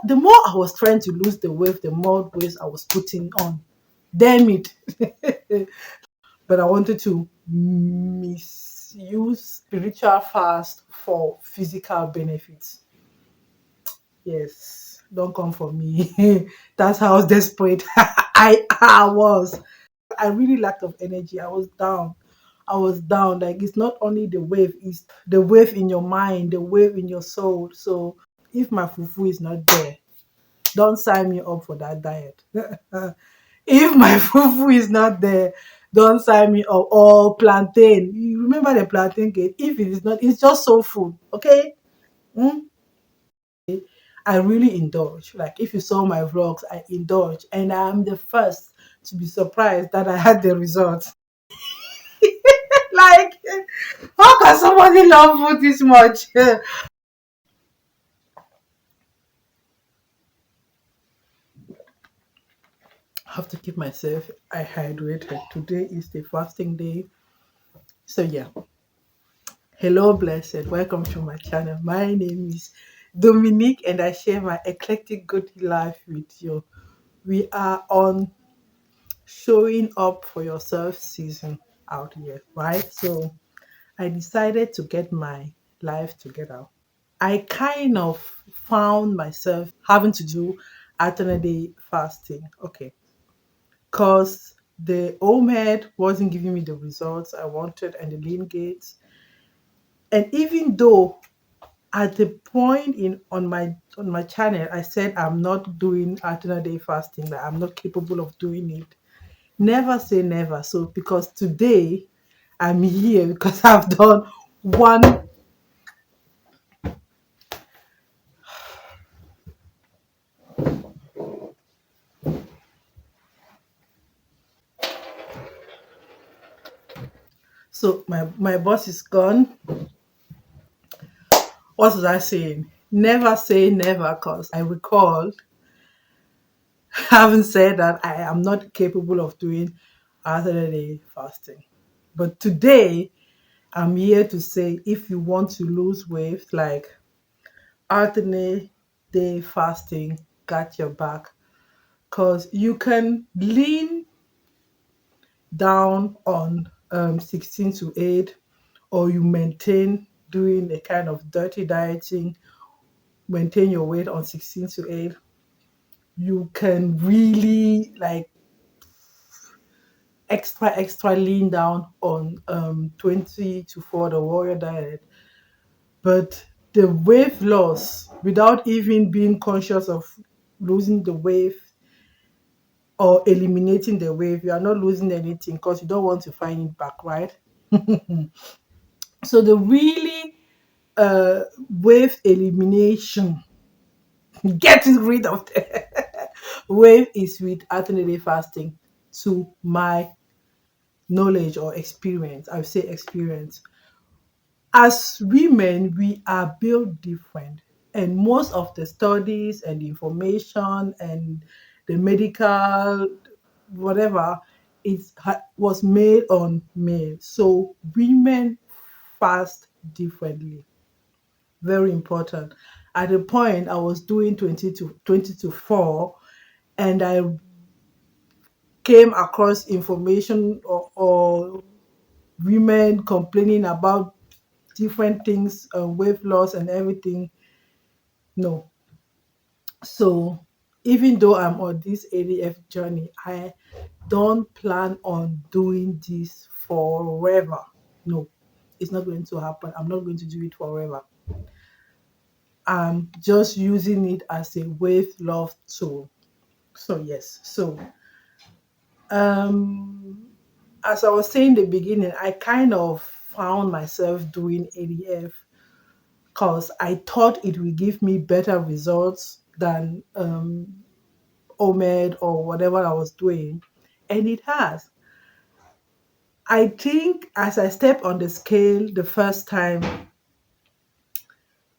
the more I was trying to lose the weight, the more weight I was putting on. Damn it. But I wanted to misuse spiritual fast for physical benefits. Yes, don't come for me. That's how desperate I was. I really lacked of energy. I was down. I was down. Like, it's not only the wave, it's the wave in your mind, the wave in your soul. So if my fufu is not there, don't sign me up for that diet. If my fufu is not there, don't sign me up. Or plantain. You remember the plantain cake? If it is not, it's just soul food. Okay? Mm? I really indulge. Like, if you saw my vlogs, I indulge. And I'm the first to be surprised that I had the results. Like, how can somebody love food this much? I have to keep myself hydrated. Today is the fasting day. So yeah. Hello, blessed. Welcome to my channel. My name is Dominique and I share my eclectic good life with you. We are on showing up for yourself season out here, right? So I decided to get my life together. I kind of found myself having to do alternate day fasting. Okay. Because the OMED wasn't giving me the results I wanted and the lean gains. And even though at the point in on my channel I said I'm not doing alternate day fasting, that I'm not capable of doing it. Never say never. So because today I'm here because I've done one. So my boss is gone. What was I saying? Never say never, because I recall having said that I am not capable of doing alternate day fasting. But today I'm here to say, if you want to lose weight, like, alternate day fasting got your back, because you can lean down on 16 to 8, or you maintain doing a kind of dirty dieting, maintain your weight on 16 to 8. You can really, like, extra lean down on 20 to 4, the warrior diet. But the weight loss, without even being conscious of losing the weight or eliminating the weight, you are not losing anything because you don't want to find it back, right? So the really weight elimination, getting rid of the weight, is with alternate day fasting, to my knowledge or experience. I would say experience. As women, we are built different, and most of the studies and the information and the medical whatever was made on men. So women fast differently. Very important. At the point I was doing 20 to 4, and I came across information, or women complaining about different things, weight loss and everything. No. So even though I'm on this ADF journey, I don't plan on doing this forever. No, it's not going to happen. I'm not going to do it forever. I'm just using it as a weight loss tool. So yes. So um as I was saying in the beginning, I kind of found myself doing ADF because I thought it would give me better results than OMED or whatever I was doing. And it has. I think as I stepped on the scale the first time,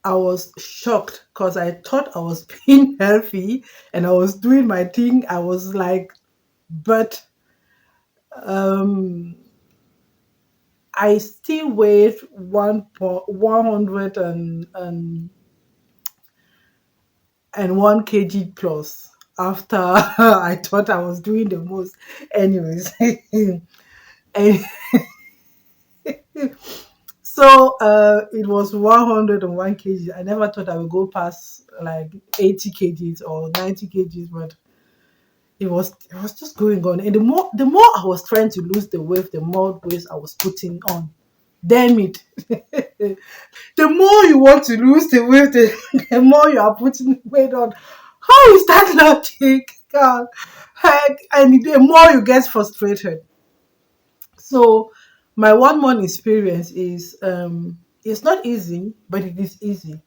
I was shocked because I thought I was being healthy and I was doing my thing. I was like, but um, I still weighed 100 and and 1 kg plus after I thought I was doing the most. Anyways, and so it was 101 kgs. I never thought I would go past like 80 kgs or 90 kgs, but it was just going on. And the more I was trying to lose the weight, the more weight I was putting on. Damn it. The more you want to lose the weight, the more you are putting weight on. How is that logic? God. Heck, and the more you get frustrated. So my 1 month experience is it's not easy, but it is easy.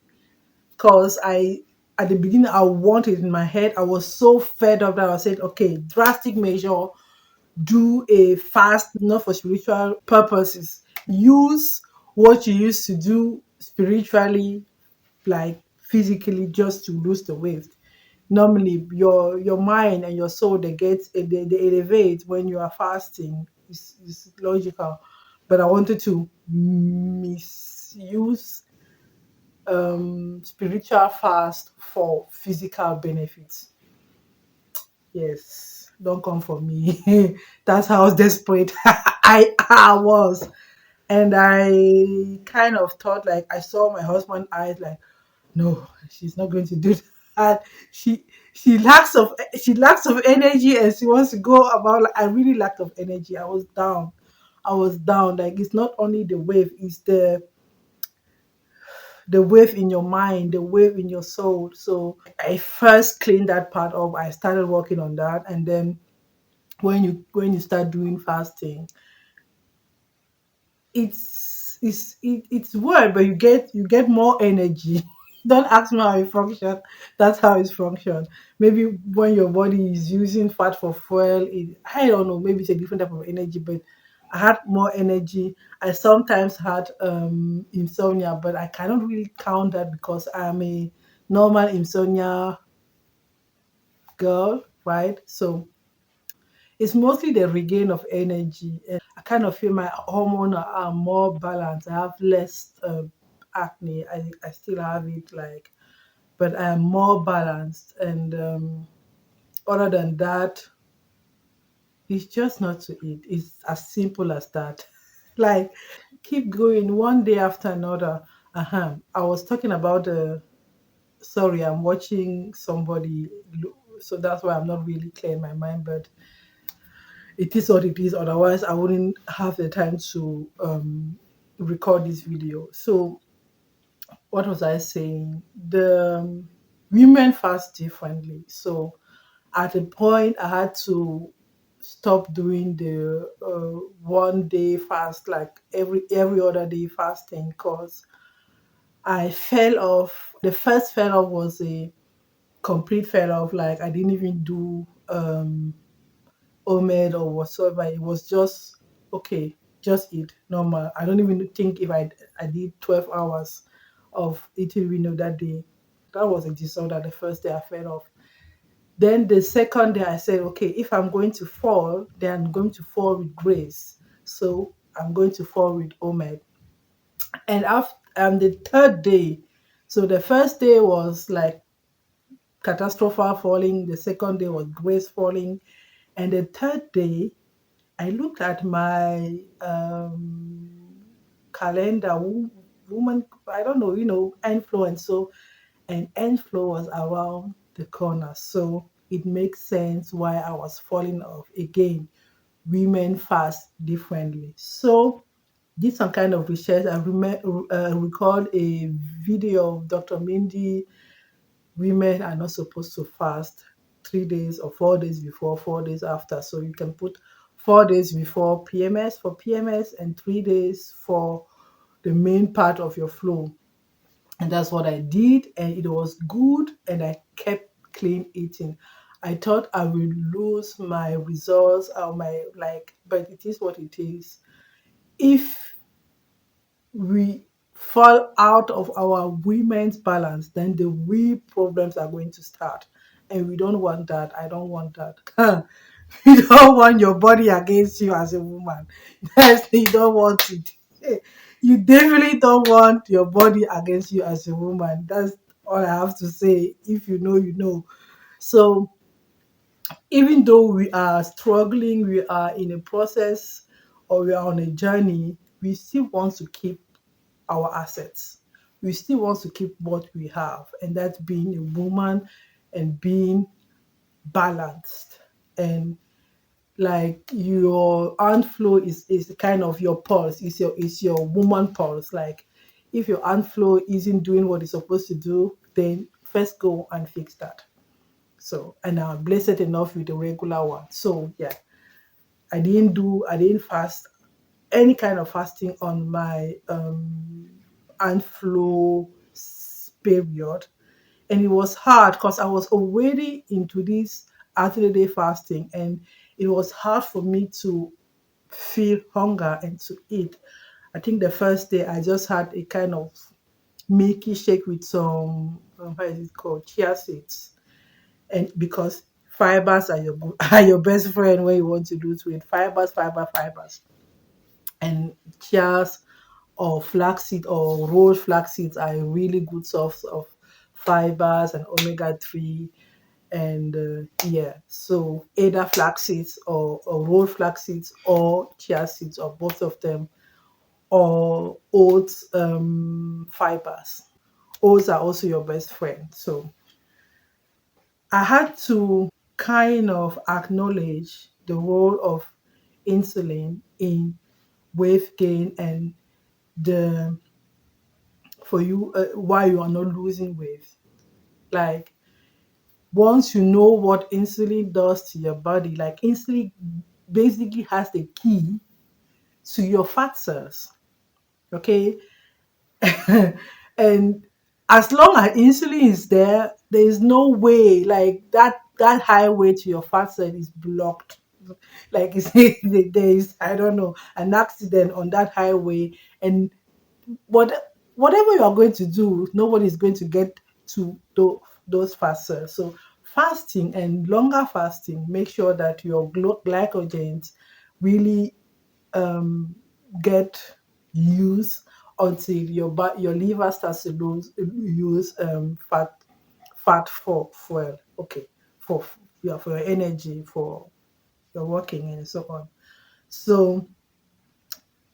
Because I at the beginning I wanted in my head, I was so fed up that I said, okay, drastic measure, do a fast, not for spiritual purposes. Use what you used to do spiritually, like physically, just to lose the weight. Normally, your mind and your soul they elevate when you are fasting. It's logical, but I wanted to misuse spiritual fast for physical benefits. Yes, don't come for me. That's how desperate I was. And I kind of thought, like, I saw my husband's eyes, like, no, she's not going to do that. She lacks of energy, and she wants to go about. Like, I really lacked of energy. I was down. I was down. Like, it's not only the wave, it's the wave in your mind, the wave in your soul. So I first cleaned that part up. I started working on that, and then when you start doing fasting, it's weird, but you get more energy. Don't ask me how it functions. That's how it's function. Maybe when your body is using fat for fuel, I don't know. Maybe it's a different type of energy, but I had more energy. I sometimes had insomnia, but I cannot really count that because I'm a normal insomnia girl, right? So it's mostly the regain of energy. I kind of feel my hormones are more balanced. I have less acne. I still have it, like, but I am more balanced. And other than that, it's just not to eat. It's as simple as that. Like, keep going one day after another. I was talking about the. Sorry, I'm watching somebody, so that's why I'm not really clear in my mind. But it is what it is. Otherwise, I wouldn't have the time to record this video. So, what was I saying? The women fast differently. So, at a point, I had to stop doing the 1 day fast, like every other day fasting, because I fell off. The first fell off was a complete fell off. Like, I didn't even do OMED or whatsoever. It was just okay, just eat normal. I don't even think if I did 12 hours of eating window that day. That was a disorder. The first day I fell off. Then the second day I said, okay, if I'm going to fall, then I'm going to fall with grace. So I'm going to fall with OMED. And after the third day, so the first day was like catastrophic falling. The second day was grace falling, and the third day I looked at my calendar, woman, I don't know, end flow, and so, and end flow was around the corner. So it makes sense why I was falling off again. Women fast differently. So did some kind of research. I recalled a video of Dr. Mindy. Women are not supposed to fast 3 days or 4 days before, 4 days after. So you can put 4 days before PMS for PMS and 3 days for the main part of your flow. And that's what I did, and it was good, and I kept clean eating. I thought I would lose my results or my, like, but it is what it is. If we fall out of our women's balance, then the we problems are going to start. And we don't want that. I don't want that. You don't want your body against you as a woman. Yes, you don't want it. You definitely don't want your body against you as a woman. That's All I have to say, if you know, you know. So even though we are struggling, we are in a process, or we are on a journey, we still want to keep our assets. We still want to keep what we have, and that's being a woman and being balanced. And like your aunt flow is kind of your pulse, is your woman pulse. Like if your aunt flow isn't doing what it's supposed to do, then first go and fix that. So, and I'm blessed enough with the regular one. So yeah, I didn't fast any kind of fasting on my aunt flow period. And it was hard because I was already into this 30-day fasting, and it was hard for me to feel hunger and to eat. I think the first day I just had a kind of milky shake with some how is it called, chia seeds. And because fibers are your are your best friend when you want to lose weight. Fibers, and chias or flaxseed or rolled flax seeds are a really good source of fibers and omega 3. And yeah, so either flax seeds or rolled flax seeds or chia seeds, or both of them, or oats fibers. Oats are also your best friend. So I had to kind of acknowledge the role of insulin in weight gain, and the for you why you are not losing weight. Like once you know what insulin does to your body, like insulin basically has the key to your fat cells. Okay. And as long as insulin is there, there is no way like that highway to your fat cell is blocked. Like there is, I don't know, an accident on that highway, and whatever you are going to do, nobody is going to get to those fat cells. So fasting and longer fasting, make sure that your glycogens really um, get used until your liver starts to use fat for fuel. Okay, for yeah, for your energy, for your working and so on. So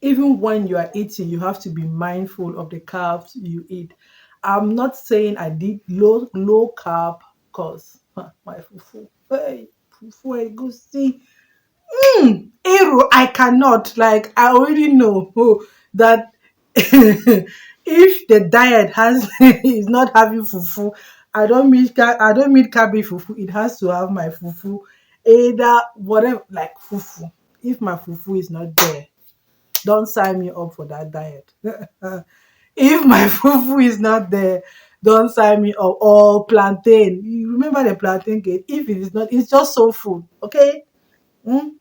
even when you are eating, you have to be mindful of the carbs you eat. I'm not saying I did low carb because my fufu, hey, fufu egusi, Eru, I cannot. Like I already know that if the diet has is not having fufu, I don't mean kabi fufu. It has to have my fufu, either whatever like fufu. If my fufu is not there, don't sign me up for that diet. If my fufu is not there, don't sign me up. Or plantain. You remember the plantain cake? If it is not, it's just soul food. Okay. Mm?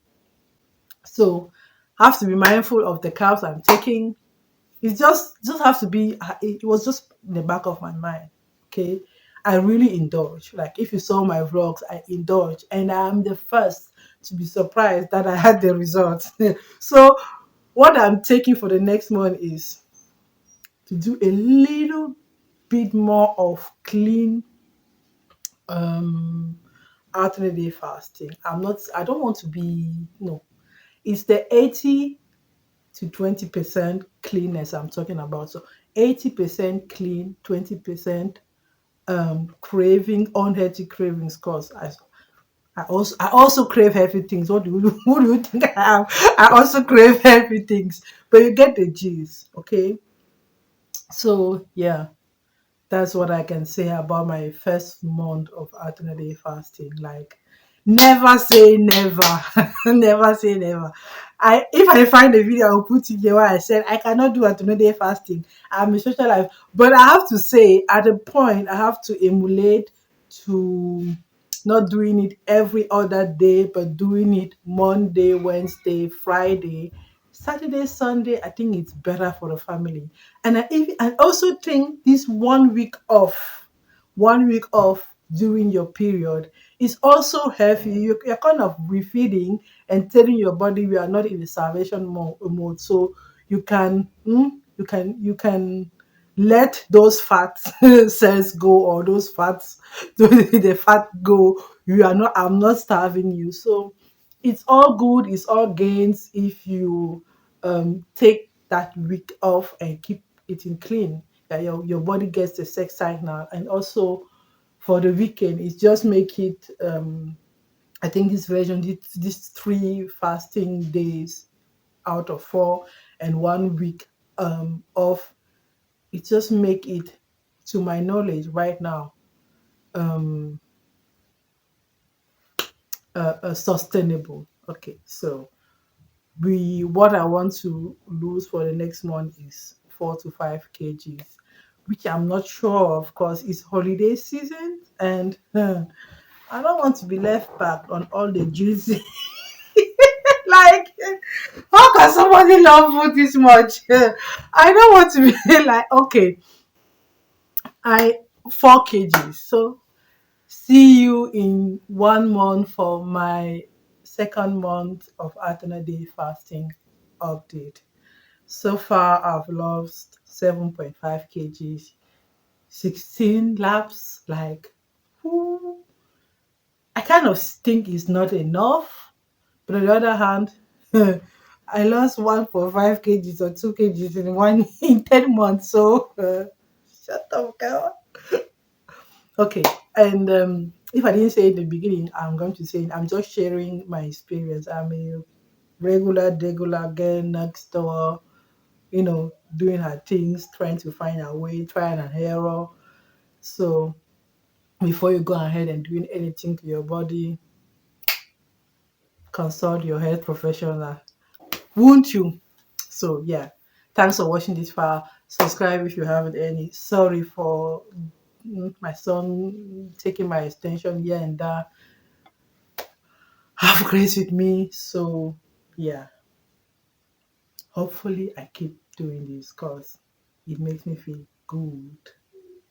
So have to be mindful of the carbs I'm taking. It just has to be. It was just in the back of my mind. Okay, I really indulge. Like if you saw my vlogs, I indulge, and I'm the first to be surprised that I had the results. So what I'm taking for the next month is to do a little bit more of clean um alternate fasting. I don't want to be no. It's the 80 to 20% cleanness I'm talking about. So 80% clean, 20% craving, unhealthy cravings. Cause I also crave healthy things. What do you think I have? I also crave healthy things, but you get the gist, okay? So yeah, that's what I can say about my first month of alternative fasting. Like, never say never. Never say never. If I find a video, I'll put it here where I said I cannot do alternative fasting. I'm a social life. But I have to say, at a point, I have to emulate to not doing it every other day, but doing it Monday, Wednesday, Friday, Saturday, Sunday. I think it's better for the family. And I also think this 1 week off during your period is also healthy. You're kind of refeeding and telling your body we are not in the starvation mode. So you can let those fat cells go, or those fats, the fat go. You are not, I'm not starving you. So it's all good, it's all gains if you take that week off and keep eating clean. That your body gets the sex signal. And also for the weekend, it's just make it I think this version did these 3 fasting days out of 4 and 1 week off. It just make it, to my knowledge right now, um sustainable. Okay, so we what I want to lose for the next month is 4 to 5 kgs, which I'm not sure of because it's holiday season, and I don't want to be left back on all the juicy. Like, how can somebody love food this much? I don't want to be like, okay, I 4 kgs. So see you in 1 month for my second month of alternate day fasting update. So far, I've lost 7.5 kgs, 16 laps. Like, whoo, I kind of think it's not enough. But on the other hand, I lost 1.5 kgs or 2 kgs in one in 10 months. So shut up, girl. Okay, and if I didn't say it in the beginning, I'm going to say it. I'm just sharing my experience. I'm a regular girl next door, doing her things, trying to find her way, trying and error. So before you go ahead and doing anything to your body, consult your health professional, won't you? So yeah, thanks for watching this far. Subscribe if you haven't any. Sorry for my son taking my extension here and there. Have grace with me. So yeah, hopefully I keep doing this because it makes me feel good,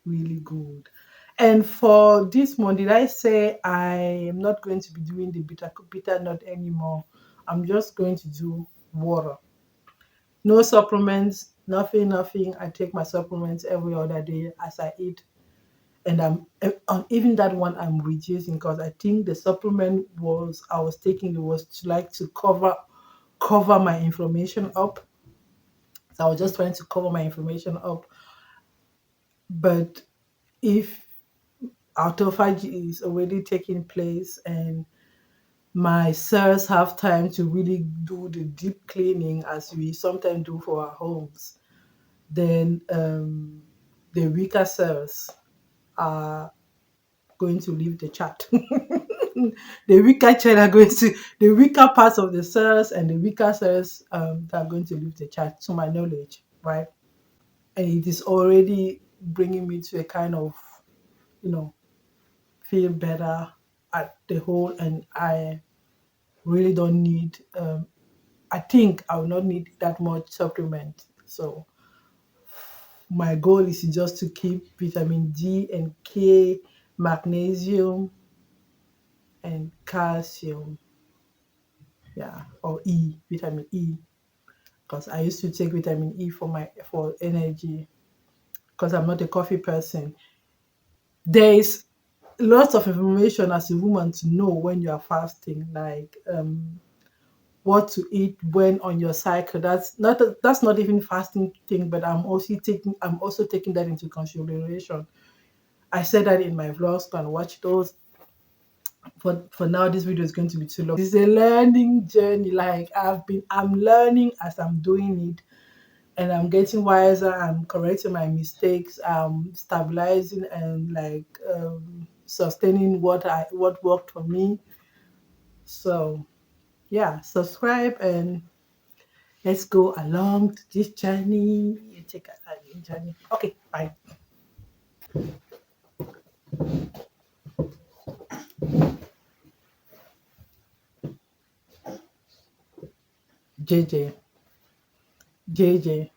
really good. And for this month, did I say I am not going to be doing the bitter nut anymore? I'm just going to do water. No supplements, nothing. I take my supplements every other day as I eat. And I'm on even that one I'm reducing because I think the supplement was I was taking, it was to like to cover my inflammation up. So I was just trying to cover my inflammation up. But if autophagy is already taking place and my cells have time to really do the deep cleaning as we sometimes do for our homes, then the weaker cells are going to leave the chat. The weaker parts of the cells and the weaker cells that are going to leave the chat, to my knowledge, right? And it is already bringing me to a kind of, you know, feel better at the whole, and I really don't need. I think I will not need that much supplement. So my goal is just to keep vitamin D and K, magnesium, and calcium, yeah, or E, vitamin E, because I used to take vitamin E for energy because I'm not a coffee person. There is lots of information as a woman to know when you are fasting, like what to eat when on your cycle. That's not even fasting thing, but I'm also taking that into consideration. I said that in my vlogs. Go and watch those. For now, this video is going to be too long. It's a learning journey. Like I'm learning as I'm doing it, and I'm getting wiser. I'm correcting my mistakes. I'm stabilizing and like sustaining what worked for me. So yeah, subscribe and let's go along to this journey. You take a journey. Okay, bye. JJ. JJ.